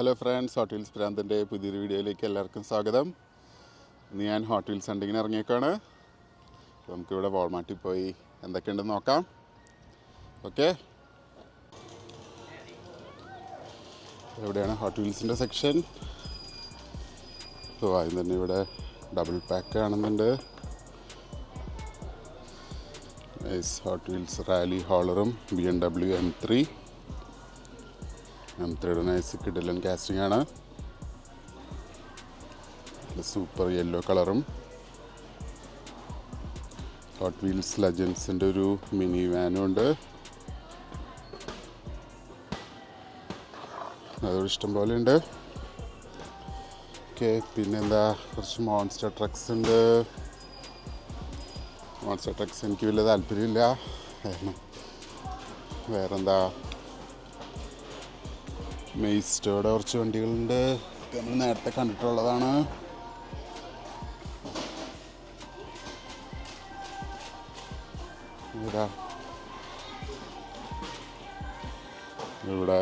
Hello friends, hot wheels പ്രാന്തിൻ്റെ പുതിയൊരു വീഡിയോയിലേക്ക് എല്ലാവർക്കും സ്വാഗതം. ഇന്ന് ഞാൻ ഹോട്ട് വീൽസ് ഹണ്ടിങ്ങിന് ഇറങ്ങിയേക്കാണ്. നമുക്കിവിടെ വാൾമാർട്ടിൽ പോയി എന്തൊക്കെയുണ്ടെന്ന് നോക്കാം. ഓക്കെ, എവിടെയാണ് ഹോട്ട് വീൽസിൻ്റെ സെക്ഷൻ? അപ്പോൾ ആദ്യം തന്നെ ഇവിടെ ഡബിൾ പാക്ക് കാണുന്നുണ്ട്. ഹോട്ട് വീൽസ് റാലി ഹോളറും BMW M3യുടെ നൈസ് കിഡിലൻ കാസ്റ്റിംഗ് ആണ്. സൂപ്പർ യെല്ലോ കളറും. ഹോട്ട് വീൽസ് ലെജൻസിൻ്റെ ഒരു മിനി വാനും ഉണ്ട്. അതൊരു ഇഷ്ടം പോലെ ഉണ്ട്. ഓക്കെ, പിന്നെന്താ, കുറച്ച് മോൺസ്റ്റർ ട്രക്സ് ഉണ്ട്. മോൺസ്റ്റർ ട്രക്സ് എനിക്ക് വലിയ താല്പര്യമില്ല. വേറെന്താ, മെയ്സ്റ്റോയുടെ കുറച്ച് വണ്ടികളുണ്ട്. നമ്മൾ നേരത്തെ കണ്ടിട്ടുള്ളതാണ്. ഇവിടെ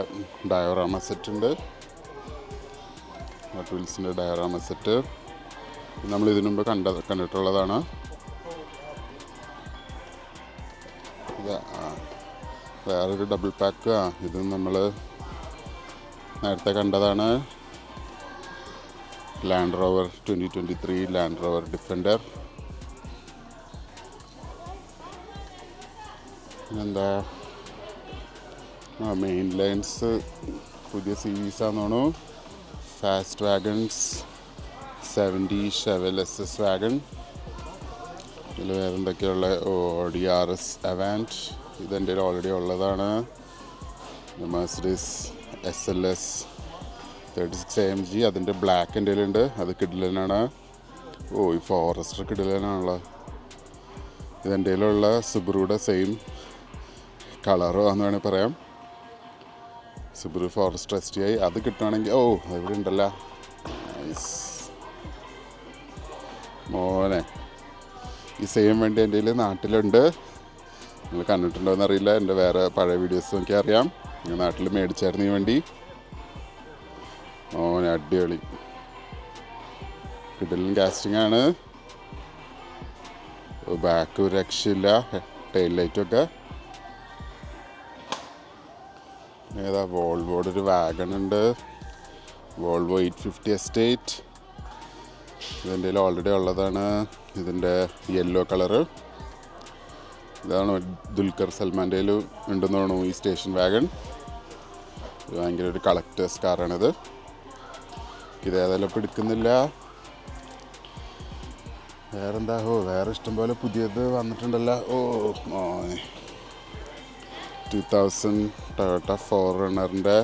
ഡയോറാമ സെറ്റ് ഉണ്ട്. ഹോട്ട് വീൽസിൻ്റെ ഡയോറാമ സെറ്റ് നമ്മൾ ഇതിനു മുമ്പ് കണ്ടിട്ടുള്ളതാണ്. വേറൊരു ഡബിൾ പാക്ക്, ഇത് നമ്മൾ നേരത്തെ കണ്ടതാണ്. Land rover 2023 land rover defender. പിന്നെന്താ, മെയിൻ ലൈൻസ് പുതിയ സീരീസാന്ന് തോന്നുന്നു. Fast wagons 70 ഷെവൽ SS wagon. ഇതിൽ വേറെ എന്തൊക്കെയുള്ള Audi RS അവാൻറ്റ്, ഇതെൻ്റെ ഓൾറെഡി ഉള്ളതാണ്. മെഴ്സിഡീസ് SLS 36 AMG, അതിൻ്റെ ബ്ലാക്ക് എൻ്റെ ഉണ്ട്. അത് കിഡിലനാണ്. ഈ ഫോറസ്റ്റർ കിഡിലനാണല്ലോ. ഇതെൻ്റെ കയ്യിലുള്ള സുബ്രൂടെ സെയിം കളറോ എന്ന് വേണമെങ്കിൽ പറയാം. സുബ്രു ഫോറസ്റ്റർ STI അത് കിട്ടുവാണെങ്കിൽ അതിവിടെ ഉണ്ടല്ലോ. മോനെ, ഈ സെയിം വണ്ടി എൻ്റെ കയ്യിൽ നാട്ടിലുണ്ട്. നിങ്ങൾ കണ്ടിട്ടുണ്ടോ എന്നറിയില്ല. എൻ്റെ വേറെ പഴയ വീഡിയോസ് എനിക്ക് അറിയാം. ഞാൻ നാട്ടിൽ മേടിച്ചായിരുന്നു ഈ വണ്ടി. മോനെ, അടിപൊളി കിഡിലൻ കാസ്റ്റിംഗ് ആണ്. ബാക്ക് ഒരു രക്ഷയില്ല. ടെയിൽ ലൈറ്റൊക്കെ. ഏതാ, വോൾവോയുടെ ഒരു വാഗൺ ഉണ്ട്. Volvo 850 estate. ഇതെൻ്റെ കയ്യിൽ ഓൾറെഡി ഉള്ളതാണ്. ഇതിൻ്റെ യെല്ലോ കളറ്. ഇതാണ് ദുൽഖർ സൽമാൻ്റെ കയ്യിൽ ഉണ്ടെന്ന് തോന്നുന്നു ഈ സ്റ്റേഷൻ വാഗൺ. ഭയങ്കര ഒരു കളക്ടേഴ്സ് കാറാണിത്. ഇതേതെല്ലാം ഇപ്പോൾ എടുക്കുന്നില്ല. വേറെന്താ, വേറെ ഇഷ്ടംപോലെ പുതിയത് വന്നിട്ടുണ്ടല്ലോ. 2000 ടൊയോട്ട 4Runnerൻ്റെ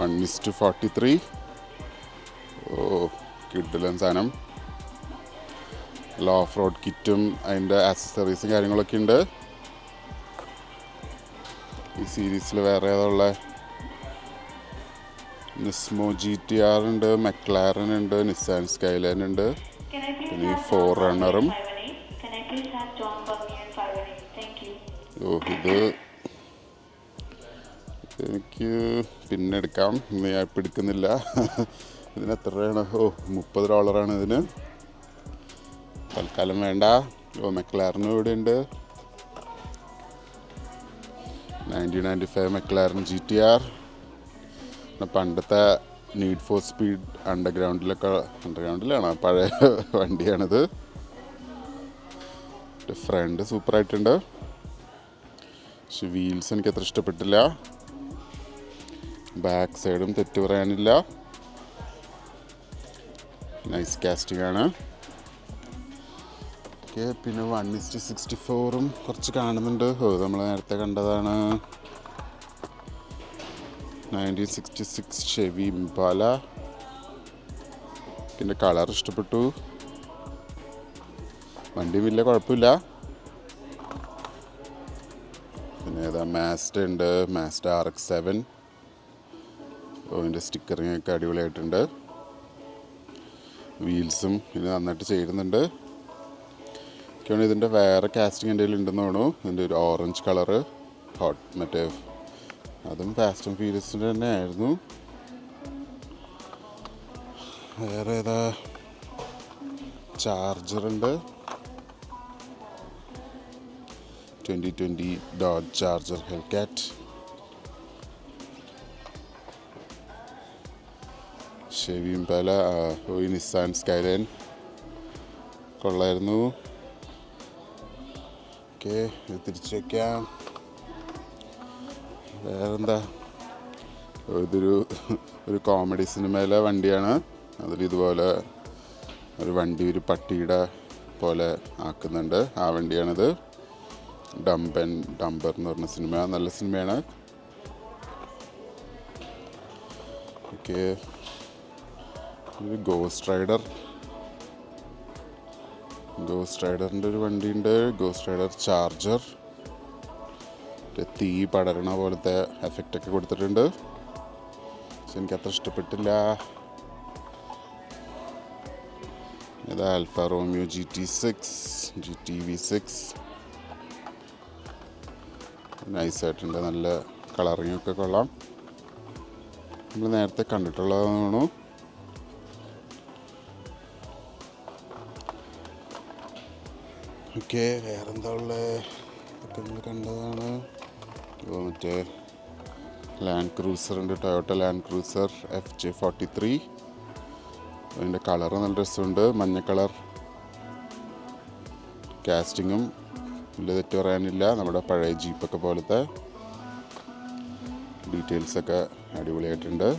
1:43. കിഡിലൻ സാധനം. ഓഫ് റോഡ് കിറ്റും അതിൻ്റെ ആക്സസറീസും കാര്യങ്ങളൊക്കെ ഉണ്ട്. ഈ സീരീസിൽ വേറെ ഏതുള്ള നിസ്മോ GTR ഉണ്ട്, മെക്ലാരൻ ഉണ്ട്, നിസാൻ സ്കൈലൈൻ ഉണ്ട്. പിന്നെ ഈ 4Runnerഉം. ഇത് എനിക്ക് പിന്നെ എടുക്കാം. ഇന്ന് ഞാൻ ഇപ്പം എടുക്കുന്നില്ല. ഇതിന് എത്ര രൂപയാണ്? $30 ഇതിന്. തൽക്കാലം വേണ്ട. മെക്ലാരനും ഇവിടെ ഉണ്ട്. 1995 മെക്ലാരൻ GTR. പണ്ടത്തെ നീഡ് ഫോർ സ്പീഡ് അണ്ടർഗ്രൗണ്ടിലാണ് പഴയ വണ്ടിയാണിത്. ഫ്രണ്ട് സൂപ്പറായിട്ടുണ്ട്. പക്ഷെ വീൽസ് എനിക്ക് അത്ര ഇഷ്ടപ്പെട്ടില്ല. ബാക്ക് സൈഡും തെറ്റ് പറയാനില്ല. നൈസ് കാസ്റ്റിംഗ് ആണ്. ഓക്കെ, പിന്നെ 1:64ഉം കുറച്ച് കാണുന്നുണ്ട്. നമ്മൾ നേരത്തെ കണ്ടതാണ്. 1966 ഷെവി ഇംപാല. പിന്നെ കളർ ഇഷ്ടപ്പെട്ടു. വണ്ടി വലിയ കുഴപ്പമില്ല. പിന്നെ ഏതാ, മാസ്റ്റ ഉണ്ട്. മാസ്റ്റ RX-7. ഇതിൻ്റെ സ്റ്റിക്കറിങ് ഒക്കെ അടിപൊളിയായിട്ടുണ്ട്. വീൽസും ഇത് നന്നായിട്ട് ചെയ്യുന്നുണ്ട്. ഇതിൻ്റെ വേറെ കാസ്റ്റിംഗ് എൻ്റെ കയ്യിൽ ഉണ്ടെന്ന് തോന്നുന്നു. ഇതിൻ്റെ ഒരു ഓറഞ്ച് കളറ് മറ്റേ അതും ഫാസ്റ്റ് ആൻഡ് ഫ്യൂരിയസിൻ്റെ തന്നെ ആയിരുന്നു. വേറെ ഏതാ ചാർജറുണ്ട്. 2020 ഡോഡ് ചാർജർ ഹെൽക്കാറ്റ്. ഷെവി ഇംപാല, ഒരു നിസാൻ സ്കൈലൈൻ കൊള്ളായിരുന്നു. ഓക്കെ, തിരിച്ചു വയ്ക്കാം. വേറെന്താ, ഒരു കോമഡി സിനിമയിലെ വണ്ടിയാണ്. അതിലിതുപോലെ ഒരു വണ്ടി ഒരു പട്ടിയുടെ പോലെ ആക്കുന്നുണ്ട്. ആ വണ്ടിയാണിത്. ഡംപ് ആൻഡ് ഡംബർ എന്ന് പറഞ്ഞ സിനിമ, നല്ല സിനിമയാണ്. ഓക്കെ, ഒരു ഗോസ്റ്റ് റൈഡറിൻ്റെ ഒരു വണ്ടിയുണ്ട്. Ghost rider charger. തീ പടരണ പോലത്തെ എഫക്റ്റൊക്കെ കൊടുത്തിട്ടുണ്ട്. പക്ഷെ എനിക്കത്ര ഇഷ്ടപ്പെട്ടില്ല. ഇത് ആൽഫ റോമിയോ GTV6 നൈസായിട്ടുണ്ട്. നല്ല കളറിങ്ങൊക്കെ കൊള്ളാം. നമ്മൾ നേരത്തെ കണ്ടിട്ടുള്ളതാണ്. ഓക്കെ, വേറെന്താ ഉള്ളത്? ഇതൊക്കെ നമ്മൾ കണ്ടതാണ്. മറ്റേ ലാൻഡ് ക്രൂസറുണ്ട്, ടൊയോട്ട ലാൻഡ് ക്രൂസർ FJ43. അതിൻ്റെ കളറ് നല്ല രസമുണ്ട്, മഞ്ഞ കളർ. കാസ്റ്റിങ്ങും വലിയ തെറ്റ് പറയാനില്ല. നമ്മുടെ പഴയ ജീപ്പൊക്കെ പോലത്തെ ഡീറ്റെയിൽസൊക്കെ അടിപൊളിയായിട്ടുണ്ട്.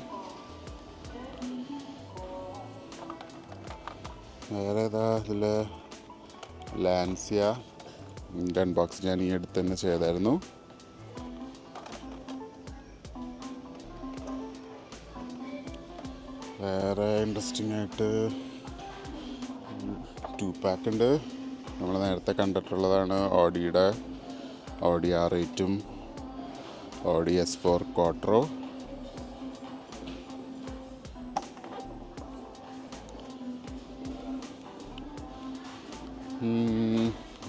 വേറെ ഏതാ ഇതിൽ ലാൻസിയ. ഇതിൻ്റെ അൺബോക്സ് ഞാൻ ഈ അടുത്ത് തന്നെ ചെയ്തായിരുന്നു. വേറെ ഇൻട്രസ്റ്റിംഗ് ആയിട്ട് 2 പാക്ക് ഉണ്ട്. നമ്മൾ നേരത്തെ കണ്ടിട്ടുള്ളതാണ്. ഓഡി R8ഉം ഓഡി S4 ക്വാട്രോ.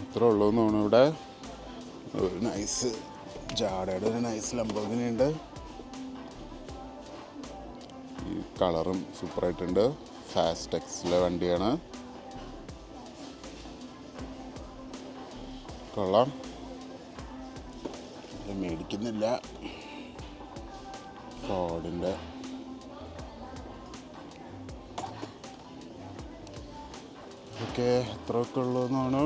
ഇത്രേ ഉള്ളൂ എന്ന് തോന്നുന്നു. ഇവിടെ ഒരു നൈസ് ജാഡയുടെ ഒരു നൈസ് ലംബോർഗിനി ഉണ്ട്. ഈ കളറും സൂപ്പറായിട്ടുണ്ട്. ഫാസ്റ്റ് എക്സിലെ വണ്ടിയാണ്, കൊള്ളാം. മേടിക്കുന്നില്ല. ഫോർഡിൻ്റെ ഓക്കെ, അത്രയൊക്കെ ഉള്ളതെന്നാണ്.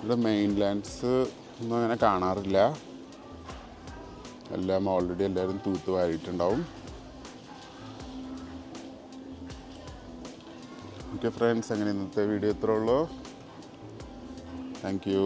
ഇവിടെ മെയിൻ ലാൻഡ്സ് ഒന്നും അങ്ങനെ കാണാറില്ല. എല്ലാം ഓൾറെഡി എല്ലാവരും തൂത്ത് വാരിയിട്ടുണ്ടാവും. ഓക്കെ ഫ്രണ്ട്സ്, അങ്ങനെ ഇന്നത്തെ വീഡിയോ ഇത്രേ ഉള്ളൂ. Thank you.